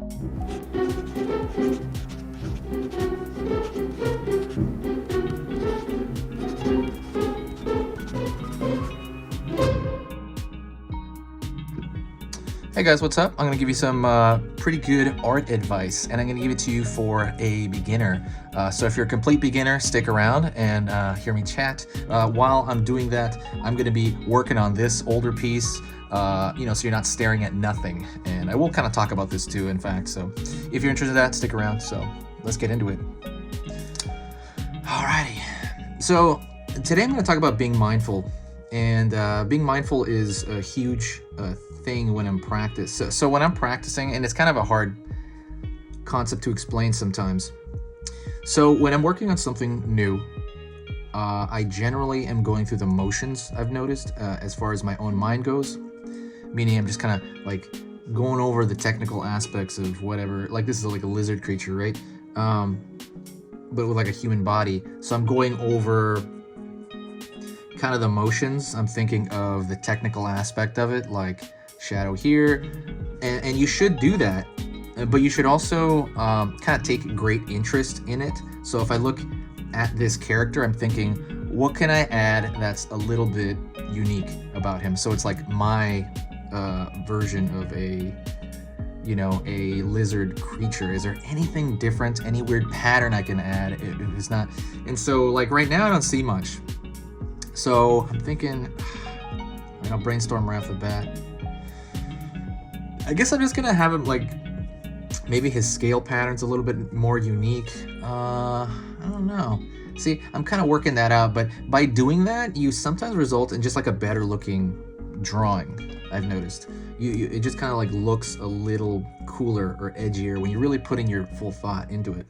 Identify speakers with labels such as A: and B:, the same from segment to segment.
A: Hey guys, what's up? I'm going to give you some pretty good art advice, and I'm going to give it to you for a beginner. So if you're a complete beginner, stick around and hear me chat. While I'm doing that, I'm going to be working on this older piece, so you're not staring at nothing. And I will kind of talk about this too, in fact. So if you're interested in that, stick around. So let's get into it. Alrighty. So today I'm going to talk about being mindful. And being mindful is a huge thing when I'm practicing. So when I'm practicing, and it's kind of a hard concept to explain sometimes. So when I'm working on something new, I generally am going through the motions, I've noticed, as far as my own mind goes. Meaning I'm just kind of like going over the technical aspects of whatever. Like this is like a lizard creature, right? But with like a human body. So I'm going over kind of the motions. I'm thinking of the technical aspect of it, like shadow here, and you should do that, but you should also kind of take great interest in it. So if I look at this character, I'm thinking, what can I add that's a little bit unique about him? So it's like my version of a lizard creature. Is there anything different, any weird pattern I can add? If it's not, and so like right now I don't see much. So I'm thinking, I'll brainstorm right off the bat. I guess I'm just gonna have him like, maybe his scale pattern's a little bit more unique. I don't know. See, I'm kind of working that out, but by doing that, you sometimes result in just like a better looking drawing, I've noticed. It just kind of like looks a little cooler or edgier when you're really putting your full thought into it.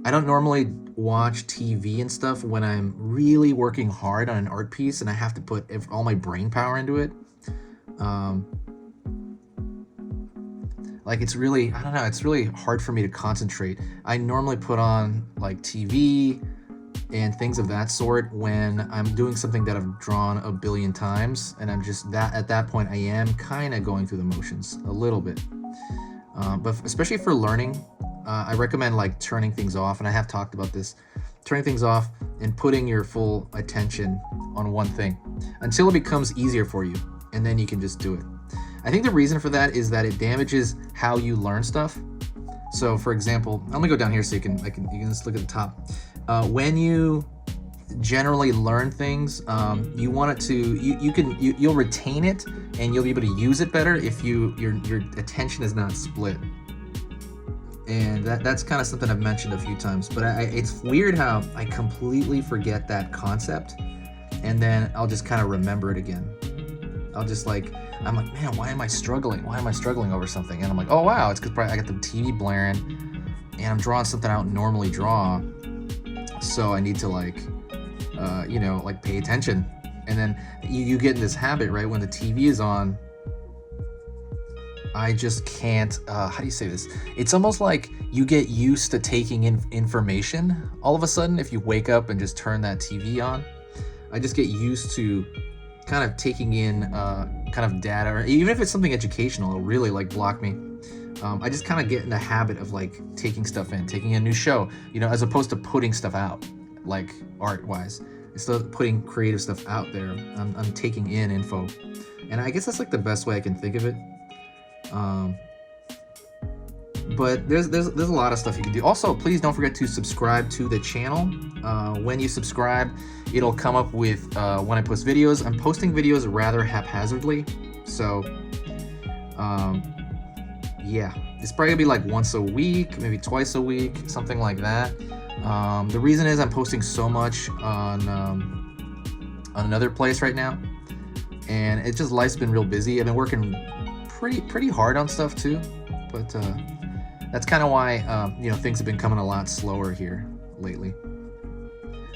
A: I don't normally watch TV and stuff when I'm really working hard on an art piece and I have to put all my brain power into it. Like it's really, I don't know, it's really hard for me to concentrate. I normally put on like TV and things of that sort when I'm doing something that I've drawn a billion times, and I'm just at that point I am kind of going through the motions a little bit. But especially for learning, I recommend like turning things off, and I have talked about this, turning things off and putting your full attention on one thing until it becomes easier for you, and then you can just do it. I think the reason for that is that it damages how you learn stuff. So for example, I'm gonna go down here so you can just look at the top. When you generally learn things, you want it to, you'll retain it and you'll be able to use it better if your attention is not split. And that's kind of something I've mentioned a few times, but it's weird how I completely forget that concept, and then I'll just kind of remember it again. I'm like, man, why am I struggling? Why am I struggling over something? And I'm like, oh wow, it's because I got the TV blaring, and I'm drawing something I don't normally draw, so I need to like pay attention. And then you get in this habit, right? When the TV is on, I just can't, how do you say this? It's almost like you get used to taking in information all of a sudden if you wake up and just turn that TV on. I just get used to kind of taking in kind of data, or even if it's something educational, it'll really like block me. I just kind of get in the habit of like taking stuff in, taking a new show, as opposed to putting stuff out, like art-wise. Instead of putting creative stuff out there, I'm taking in info. And I guess that's like the best way I can think of it. But there's a lot of stuff you can do. Also, please don't forget to subscribe to the channel. When you subscribe, it'll come up with when I post videos. I'm posting videos rather haphazardly, so yeah, it's probably gonna be like once a week, maybe twice a week, something like that. The reason is I'm posting so much on another place right now, and it's just, life's been real busy. I've been working pretty hard on stuff too, but that's kind of why things have been coming a lot slower here lately.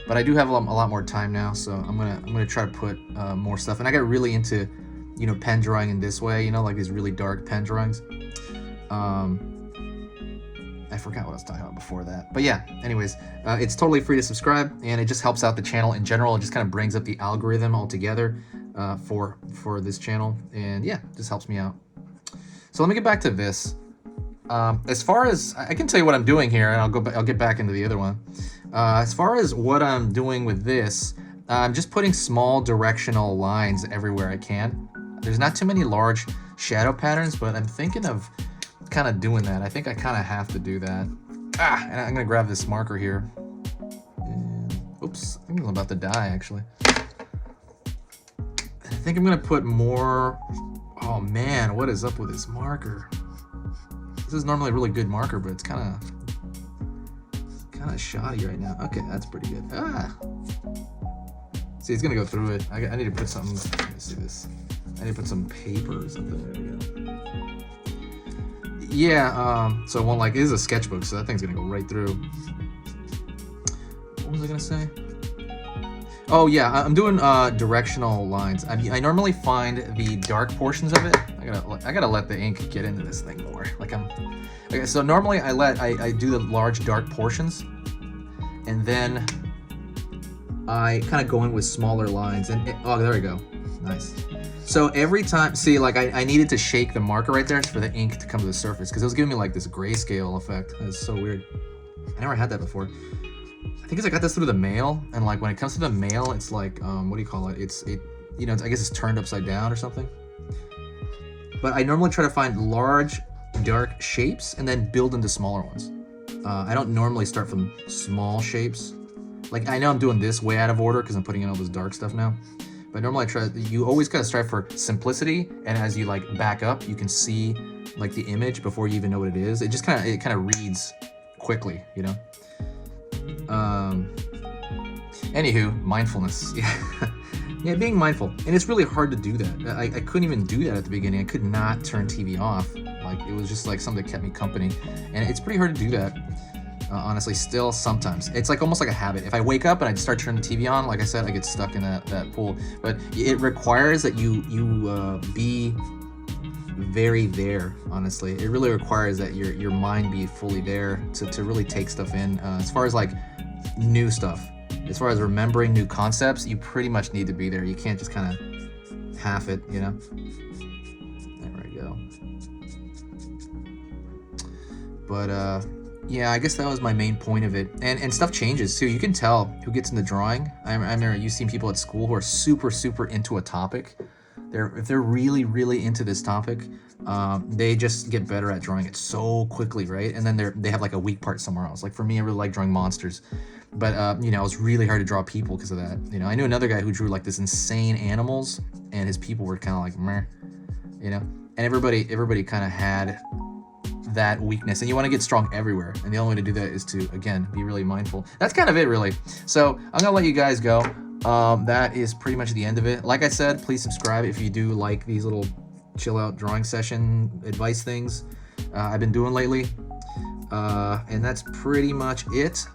A: But I do have a lot more time now, so I'm gonna try to put more stuff. And I got really into pen drawing in this way, like these really dark pen drawings. I forgot what I was talking about before that, but yeah, anyways, it's totally free to subscribe, and it just helps out the channel in general. It just kind of brings up the algorithm altogether for this channel, and yeah, just helps me out. So let me get back to this. As far as I can tell you what I'm doing here, and I'll get back into the other one. As far as what I'm doing with this, I'm just putting small directional lines everywhere I can. There's not too many large shadow patterns, but I'm thinking of kind of doing that. I think I kind of have to do that. And I'm gonna grab this marker here. And, oops, I think I'm about to die actually. I think I'm gonna put more. Oh man, what is up with this marker? This is normally a really good marker, but it's kind of shoddy right now. Okay, that's pretty good. See, it's gonna go through it. I need to put something. Let me see this. I need to put some paper or something. There we go. Yeah. So, well, like, it is a sketchbook, so that thing's gonna go right through. What was I gonna say? Oh yeah, I'm doing directional lines. I normally find the dark portions of it. I gotta let the ink get into this thing more. Okay, so normally I do the large dark portions, and then I kind of go in with smaller lines. And oh, there we go, nice. So every time, see, like I needed to shake the marker right there for the ink to come to the surface because it was giving me like this grayscale effect. It's so weird. I never had that before. I think I got this through the mail, and like when it comes to the mail, it's like what do you call it? I guess it's turned upside down or something. But I normally try to find large, dark shapes and then build into smaller ones. I don't normally start from small shapes. Like I know I'm doing this way out of order because I'm putting in all this dark stuff now. But normally you always gotta strive for simplicity, and as you like back up, you can see like the image before you even know what it is. It just kind of reads quickly, you know. Anywho, mindfulness. Yeah, being mindful, and it's really hard to do that. I couldn't even do that at the beginning. I could not turn TV off. Like it was just like something that kept me company, and it's pretty hard to do that. Honestly, still sometimes it's like almost like a habit. If I wake up and I start turning the TV on, like I said, I get stuck in that pool. But it requires that you be very there. Honestly, it really requires that your mind be fully there to really take stuff in. As far as like new stuff, as far as remembering new concepts, you pretty much need to be there. You can't just kind of half it, you know. There we go. But yeah, I guess that was my main point of it. And stuff changes too. You can tell who gets into drawing. I remember you've seen people at school who are super into a topic. If they're really into this topic, they just get better at drawing it so quickly, right? And then they have like a weak part somewhere else. Like for me, I really like drawing monsters, but it was really hard to draw people because of that. I knew another guy who drew like this insane animals, and his people were kind of like meh, And everybody kind of had that weakness, and you want to get strong everywhere, and the only way to do that is to, again, be really mindful. That's kind of it, really. So I'm gonna let you guys go. That is pretty much the end of it. Like I said, please subscribe if you do like these little chill out drawing session advice things I've been doing lately, and that's pretty much it.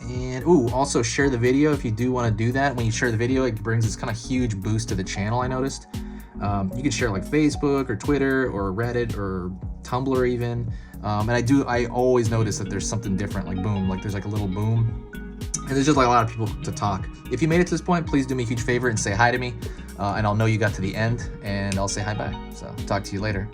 A: And also share the video if you do want to do that. When you share the video, it brings this kind of huge boost to the channel, I noticed. You can share like Facebook or Twitter or Reddit or Tumblr even. And I always notice that there's something different, like boom, like there's like a little boom. And there's just like a lot of people to talk. If you made it to this point, please do me a huge favor and say hi to me. And I'll know you got to the end, and I'll say hi back. So talk to you later.